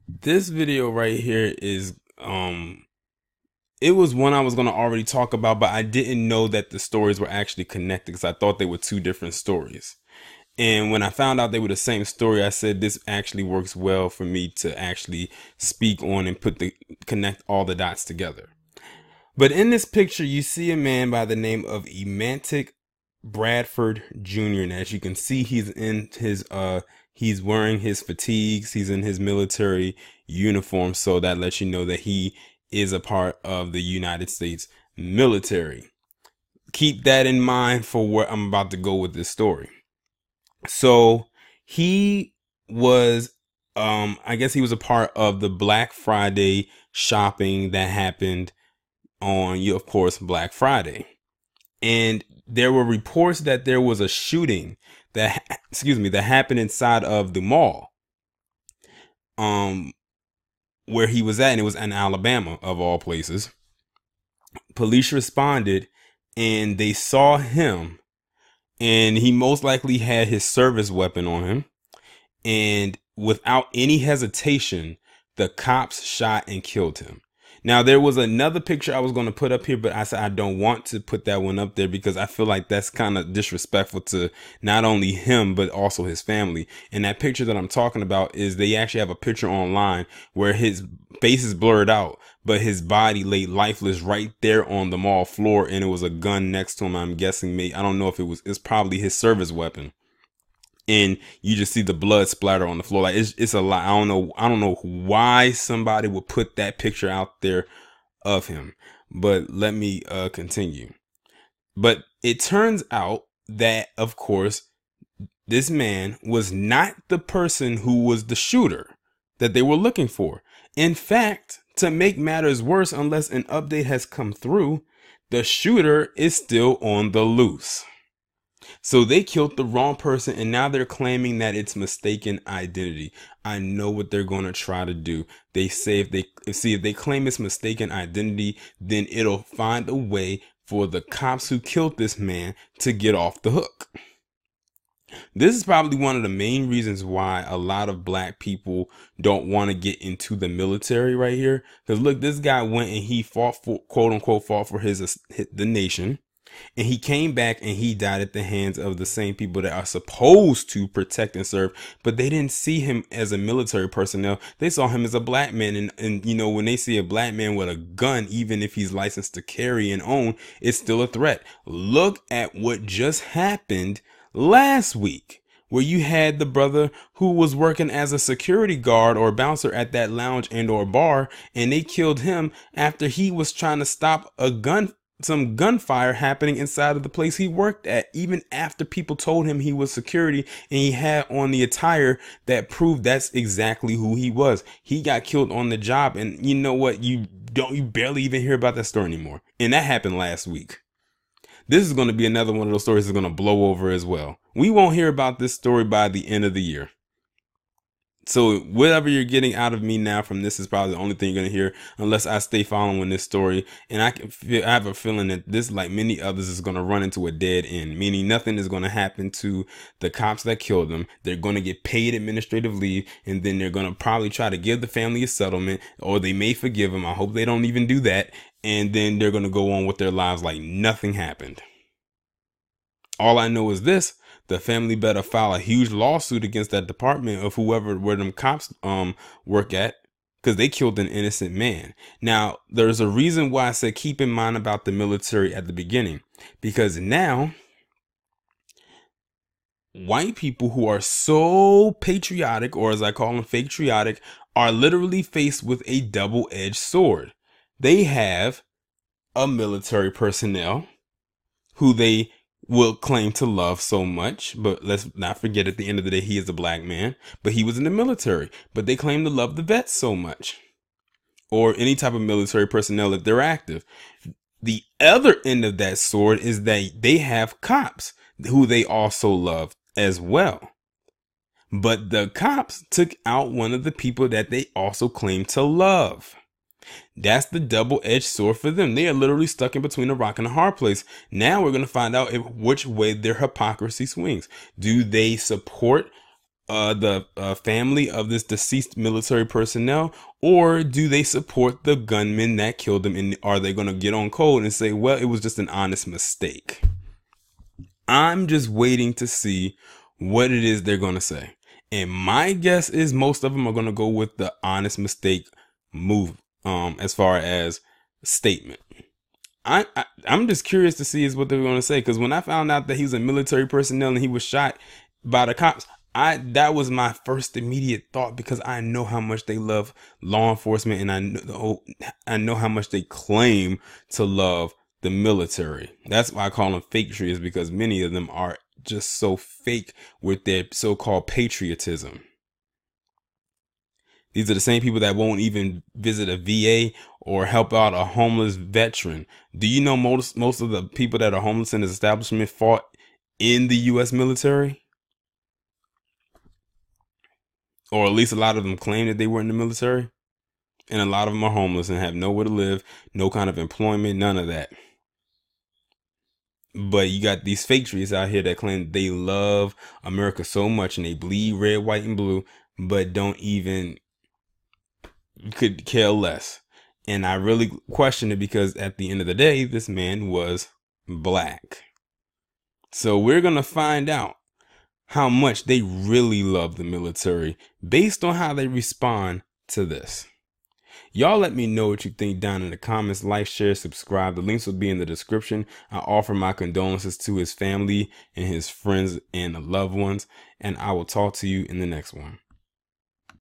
This video right here is it was one I was going to already talk about, but I didn't know that the stories were actually connected because I thought they were two different stories. And when I found out they were the same story, I said this actually works well for me to actually speak on and connect all the dots together. But in this picture, you see a man by the name of Emantic Bradford Jr. And as you can see, he's wearing his fatigues, he's in his military uniform, so that lets you know that he is a part of the United States military. Keep that in mind for where I'm about to go with this story. So he was I guess he was a part of the Black Friday shopping that happened on, of course, Black Friday. And there were reports that there was a shooting that happened inside of the mall where he was at, and it was in Alabama of all places. Police responded and they saw him, and he most likely had his service weapon on him, and without any hesitation the cops shot and killed him. Now, there was another picture I was going to put up here, but I said I don't want to put that one up there because I feel like that's kind of disrespectful to not only him, but also his family. And that picture that I'm talking about is they actually have a picture online where his face is blurred out, but his body lay lifeless right there on the mall floor. And it was a gun next to him. I'm guessing, I don't know if it's probably his service weapon. And you just see the blood splatter on the floor. Like it's a lot. I don't know why somebody would put that picture out there of him, but let me continue. But it turns out that, of course, this man was not the person who was the shooter that they were looking for. In fact, to make matters worse, unless an update has come through, the shooter is still on the loose. So they killed the wrong person, and now they're claiming that it's mistaken identity. I know what they're going to try to do. They say if they claim it's mistaken identity, then it'll find a way for the cops who killed this man to get off the hook. This is probably one of the main reasons why a lot of black people don't want to get into the military right here. Because look, this guy went and he fought for, quote unquote, fought for the nation. And he came back and he died at the hands of the same people that are supposed to protect and serve. But they didn't see him as a military personnel. They saw him as a black man. And you know, when they see a black man with a gun, even if he's licensed to carry and own, it's still a threat. Look at what just happened last week, where you had the brother who was working as a security guard or bouncer at that lounge and or bar, and they killed him after he was trying to stop some gunfire happening inside of the place he worked at, even after people told him he was security and he had on the attire that proved that's exactly who he was. He got killed on the job, and you know what? You barely even hear about that story anymore. And that happened last week. This is going to be another one of those stories that's going to blow over as well. We won't hear about this story by the end of the year. So whatever you're getting out of me now from this is probably the only thing you're going to hear, unless I stay following this story. And I have a feeling that this, like many others, is going to run into a dead end, meaning nothing is going to happen to the cops that killed them. They're going to get paid administrative leave, and then they're going to probably try to give the family a settlement, or they may forgive them. I hope they don't even do that. And then they're going to go on with their lives like nothing happened. All I know is this: the family better file a huge lawsuit against that department of where them cops work at, because they killed an innocent man. Now, there's a reason why I said keep in mind about the military at the beginning, because now white people who are so patriotic, or as I call them, fake-triotic, are literally faced with a double-edged sword. They have a military personnel who they will claim to love so much, but let's not forget, at the end of the day, he is a black man, but he was in the military, but they claim to love the vets so much, or any type of military personnel if they're active. The other end of that sword is that they have cops who they also love as well. But the cops took out one of the people that they also claim to love. That's the double-edged sword for them. They are literally stuck in between a rock and a hard place. Now we're going to find out which way their hypocrisy swings. Do they support the family of this deceased military personnel, or do they support the gunmen that killed them? And are they going to get on code and say, well, it was just an honest mistake? I'm just waiting to see what it is they're going to say. And my guess is most of them are going to go with the honest mistake move, as far as statement. I'm just curious to see is what they're going to say, because when I found out that he was a military personnel and he was shot by the cops, that was my first immediate thought, because I know how much they love law enforcement, and I know how much they claim to love the military. That's why I call them fake patriots, because many of them are just so fake with their so-called patriotism. These are the same people that won't even visit a VA or help out a homeless veteran. Do you know most of the people that are homeless in this establishment fought in the U.S. military? Or at least a lot of them claim that they were in the military. And a lot of them are homeless and have nowhere to live, no kind of employment, none of that. But you got these fake patriots out here that claim they love America so much and they bleed red, white, and blue, but don't even could care less. And I really question it, because at the end of the day, this man was black. So we're going to find out how much they really love the military based on how they respond to this. Y'all let me know what you think down in the comments. Like, share, subscribe. The links will be in the description. I offer my condolences to his family and his friends and loved ones, and I will talk to you in the next one.